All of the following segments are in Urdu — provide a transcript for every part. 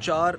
4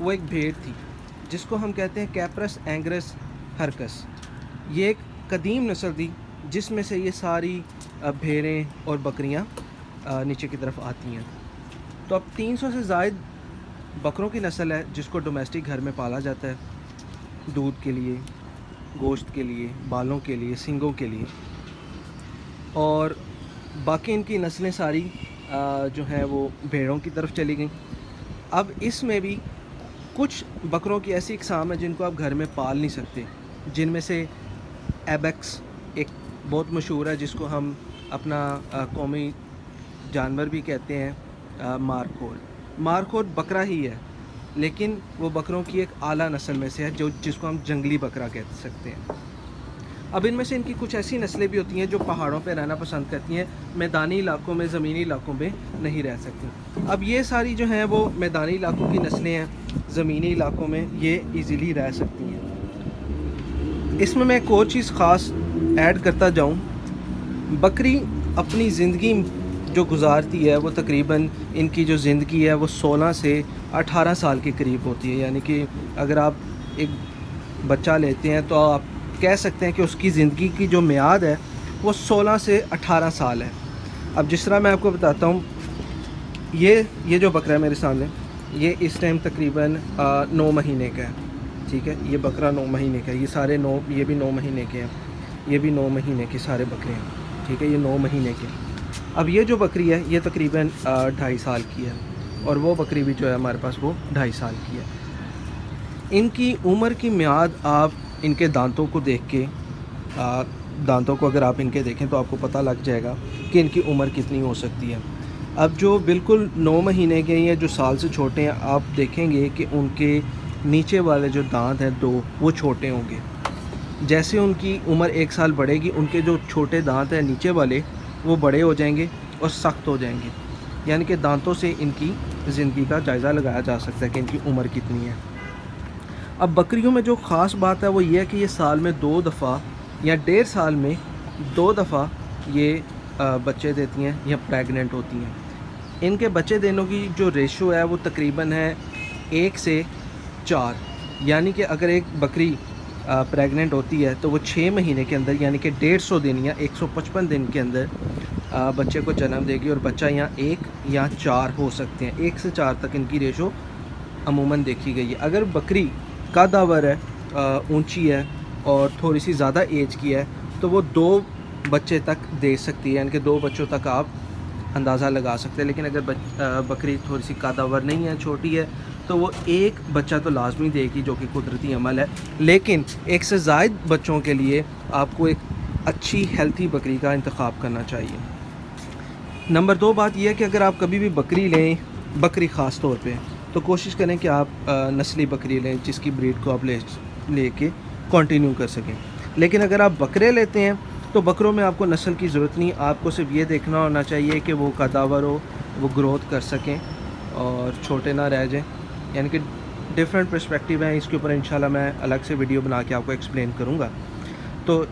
وہ ایک بھیڑ تھی جس کو ہم کہتے ہیں کیپرس اینگرس ہرکس. یہ ایک قدیم نسل تھی جس میں سے یہ ساری بھیڑیں اور بکریاں نیچے کی طرف آتی ہیں. تو اب 300 سے زائد بکروں کی نسل ہے جس کو ڈومیسٹک گھر میں پالا جاتا ہے, دودھ کے لیے, گوشت کے لیے, بالوں کے لیے, سنگوں کے لیے. اور باقی ان کی نسلیں ساری جو ہیں وہ بھیڑوں کی طرف چلی گئیں. اب اس میں بھی کچھ بکروں کی ایسی اقسام ہیں جن کو آپ گھر میں پال نہیں سکتے, جن میں سے ایبیکس ایک بہت مشہور ہے جس کو ہم اپنا قومی جانور بھی کہتے ہیں. مارخور بکرا ہی ہے لیکن وہ بکروں کی ایک اعلیٰ نسل میں سے ہے جس کو ہم جنگلی بکرا کہہ سکتے ہیں. اب ان میں سے ان کی کچھ ایسی نسلیں بھی ہوتی ہیں جو پہاڑوں پہ رہنا پسند کرتی ہیں, میدانی علاقوں میں, زمینی علاقوں میں نہیں رہ سکتی. اب یہ ساری جو ہیں وہ میدانی علاقوں کی نسلیں ہیں, زمینی علاقوں میں یہ ایزیلی رہ سکتی ہیں. اس میں ایک اور چیز خاص ایڈ کرتا جاؤں, بکری اپنی زندگی جو گزارتی ہے وہ تقریباً ان کی جو زندگی ہے وہ 16 سے 18 سال کے قریب ہوتی ہے. یعنی کہ اگر آپ ایک بچہ لیتے ہیں تو آپ کہہ سکتے ہیں کہ اس کی زندگی کی جو میعاد ہے وہ 16 سے 18 سال ہے. اب جس طرح میں آپ کو بتاتا ہوں, یہ جو بکرا ہے میرے سامنے, یہ اس ٹائم تقریباً 9 مہینے کا ہے. ٹھیک ہے, یہ بکرا 9 مہینے کا ہے. یہ سارے 9, یہ بھی 9 مہینے کے ہیں, یہ بھی 9 مہینے کے سارے بکرے ہیں. ٹھیک ہے, یہ 9 مہینے کے. اب یہ جو بکری ہے یہ تقریباً 2.5 سال کی ہے, اور وہ بکری بھی جو ہے ہمارے پاس وہ 2.5 سال کی ہے. ان کی عمر کی میعاد آپ ان کے دانتوں کو دیکھ کے, دانتوں کو اگر آپ ان کے دیکھیں تو آپ کو پتہ لگ جائے گا کہ ان کی عمر کتنی ہو سکتی ہے. اب جو بالکل 9 مہینے کے یا جو سال سے چھوٹے ہیں, آپ دیکھیں گے کہ ان کے نیچے والے جو دانت ہیں 2 وہ چھوٹے ہوں گے. جیسے ان کی عمر 1 سال بڑھے گی ان کے جو چھوٹے دانت ہیں نیچے والے وہ بڑے ہو جائیں گے اور سخت ہو جائیں گے. یعنی کہ دانتوں سے ان کی زندگی کا جائزہ لگایا جا سکتا ہے کہ ان کی عمر کتنی ہے. اب بکریوں میں جو خاص بات ہے وہ یہ ہے کہ یہ سال میں 2 دفعہ یا 1.5 سال میں 2 دفعہ یہ بچے دیتی ہیں یا پریگننٹ ہوتی ہیں. ان کے بچے دینے کی جو ریشو ہے وہ تقریباً ہے 1 سے 4. یعنی کہ اگر ایک بکری پریگننٹ ہوتی ہے تو وہ 6 مہینے کے اندر یعنی کہ 150 دن یا 155 دن کے اندر بچے کو جنم دے گی, اور بچہ یا 1 یا 4 ہو سکتے ہیں. 1 سے 4 تک ان کی ریشو عموماً دیکھی گئی ہے. اگر بکری قدور ہے, اونچی ہے اور تھوڑی سی زیادہ ایج کی ہے تو وہ 2 بچے تک دے سکتی ہے, یعنی کہ 2 بچوں تک آپ اندازہ لگا سکتے ہیں. لیکن اگر بکری تھوڑی سی قدور نہیں ہے, چھوٹی ہے, تو وہ 1 بچہ تو لازمی دے گی جو کہ قدرتی عمل ہے. لیکن 1 سے زائد بچوں کے لیے آپ کو ایک اچھی ہیلتھی بکری کا انتخاب کرنا چاہیے. نمبر 2 بات یہ ہے کہ اگر آپ کبھی بھی بکری لیں, بکری خاص طور پہ, تو کوشش کریں کہ آپ نسلی بکری لیں جس کی بریڈ کو آپ لے کے کنٹینیو کر سکیں. لیکن اگر آپ بکرے لیتے ہیں تو بکروں میں آپ کو نسل کی ضرورت نہیں, آپ کو صرف یہ دیکھنا ہونا چاہیے کہ وہ قدور ہو, وہ گروتھ کر سکیں اور چھوٹے نہ رہ جائیں. یعنی کہ ڈفرینٹ پرسپیکٹیو ہیں, اس کے اوپر انشاءاللہ میں الگ سے ویڈیو بنا کے آپ کو ایکسپلین کروں گا. تو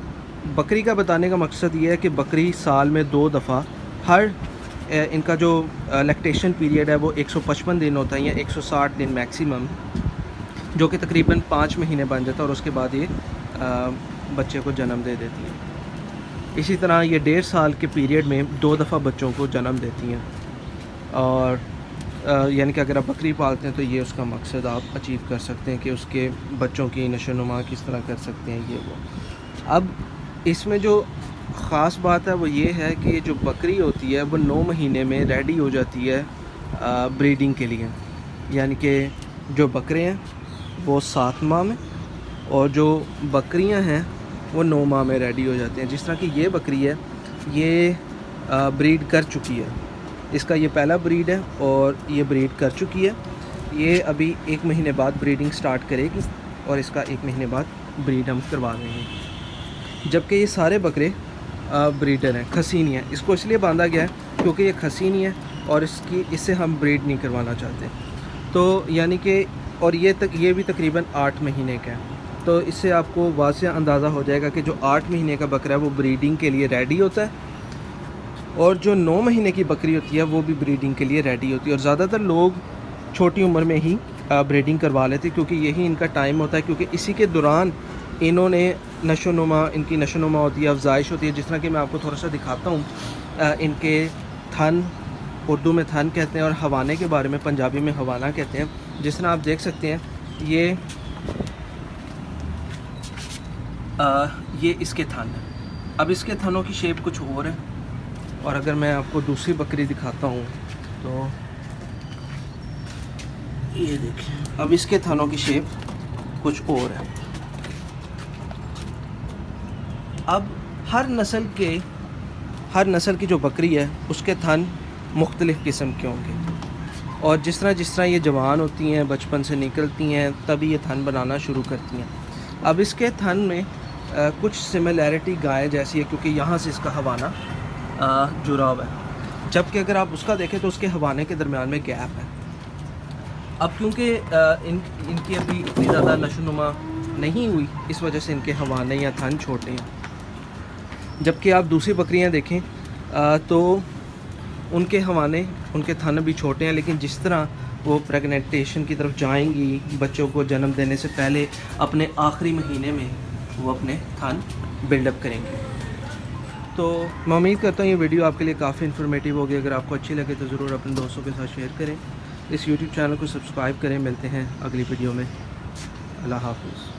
بکری کا بتانے کا مقصد یہ ہے کہ بکری سال میں 2 دفعہ, ہر ان کا جو لیکٹیشن پیریڈ ہے وہ 155 دن ہوتا ہے یا 160 دن میکسیمم, جو کہ تقریباً 5 مہینے بن جاتا ہے, اور اس کے بعد یہ بچے کو جنم دے دیتی ہیں. اسی طرح یہ 1.5 سال کے پیریڈ میں 2 دفعہ بچوں کو جنم دیتی ہیں. اور یعنی کہ اگر آپ بکری پالتے ہیں تو یہ اس کا مقصد آپ اچیو کر سکتے ہیں کہ اس کے بچوں کی نشو و نما کس طرح کر سکتے ہیں, یہ وہ. اب اس میں جو خاص بات ہے وہ یہ ہے کہ جو بکری ہوتی ہے وہ 9 مہینے میں ریڈی ہو جاتی ہے بریڈنگ کے لیے. یعنی کہ جو بکرے ہیں وہ 7 ماہ میں, اور جو بکریاں ہیں وہ 9 ماہ میں ریڈی ہو جاتے ہیں. جس طرح کہ یہ بکری ہے یہ بریڈ کر چکی ہے, اس کا یہ پہلا بریڈ ہے اور یہ بریڈ کر چکی ہے. یہ ابھی 1 مہینے بعد بریڈنگ سٹارٹ کرے گی اور اس کا 1 مہینے بعد بریڈ ہم کروا رہے ہیں. جبکہ یہ سارے بکرے بریڈر ہیں, کھسی نہیں ہیں. اس کو اس لیے باندھا گیا ہے کیونکہ یہ کھسی نہیں ہے اور اس سے ہم بریڈ نہیں کروانا چاہتے. تو یعنی کہ اور یہ بھی تقریباً 8 مہینے کا ہے. تو اس سے آپ کو واضح اندازہ ہو جائے گا کہ جو 8 مہینے کا بکرا ہے وہ بریڈنگ کے لیے ریڈی ہوتا ہے, اور جو 9 مہینے کی بکری ہوتی ہے وہ بھی بریڈنگ کے لیے ریڈی ہوتی ہے. اور زیادہ تر لوگ چھوٹی عمر میں ہی بریڈنگ کروا لیتے کیونکہ یہی ان کا ٹائم ہوتا ہے، کیونکہ اسی کے دوران انہوں نے نشو نما، ان کی نشو نما ہوتی ہے، افزائش ہوتی ہے. جس طرح کہ میں آپ کو تھوڑا سا دکھاتا ہوں. ان کے تھن، اردو میں تھن کہتے ہیں اور حوانے کے بارے میں پنجابی میں حوانہ کہتے ہیں. جس طرح آپ دیکھ سکتے ہیں یہ اس کے تھن ہیں. اب اس کے تھنوں کی شیپ کچھ اور ہے، اور اگر میں آپ کو دوسری بکری دکھاتا ہوں تو یہ دیکھیں، اب اس کے تھنوں کی شیپ کچھ اور ہے. اب ہر نسل کی جو بکری ہے اس کے تھن مختلف قسم کے ہوں گے، اور جس طرح یہ جوان ہوتی ہیں، بچپن سے نکلتی ہیں، تبھی یہ تھن بنانا شروع کرتی ہیں. اب اس کے تھن میں کچھ سملیرٹی گائے جیسی ہے، کیونکہ یہاں سے اس کا حوانہ جڑا ہوا ہے، جبکہ اگر آپ اس کا دیکھیں تو اس کے حوانے کے درمیان میں گیپ ہے. اب کیونکہ ان کی ابھی اتنی زیادہ نشو نما نہیں ہوئی، اس وجہ سے ان کے حوانے یا تھن چھوٹے ہیں. جبکہ آپ دوسری بکریاں دیکھیں تو ان کے حوانے، ان کے تھن بھی چھوٹے ہیں، لیکن جس طرح وہ پریگننٹیشن کی طرف جائیں گی، بچوں کو جنم دینے سے پہلے اپنے آخری مہینے میں وہ اپنے تھن بلڈ اپ کریں گے. تو میں امید کرتا ہوں یہ ویڈیو آپ کے لیے کافی انفارمیٹیو ہوگی. اگر آپ کو اچھی لگے تو ضرور اپنے دوستوں کے ساتھ شیئر کریں. اس یوٹیوب چینل کو سبسکرائب کریں. ملتے ہیں اگلی ویڈیو میں. اللہ حافظ.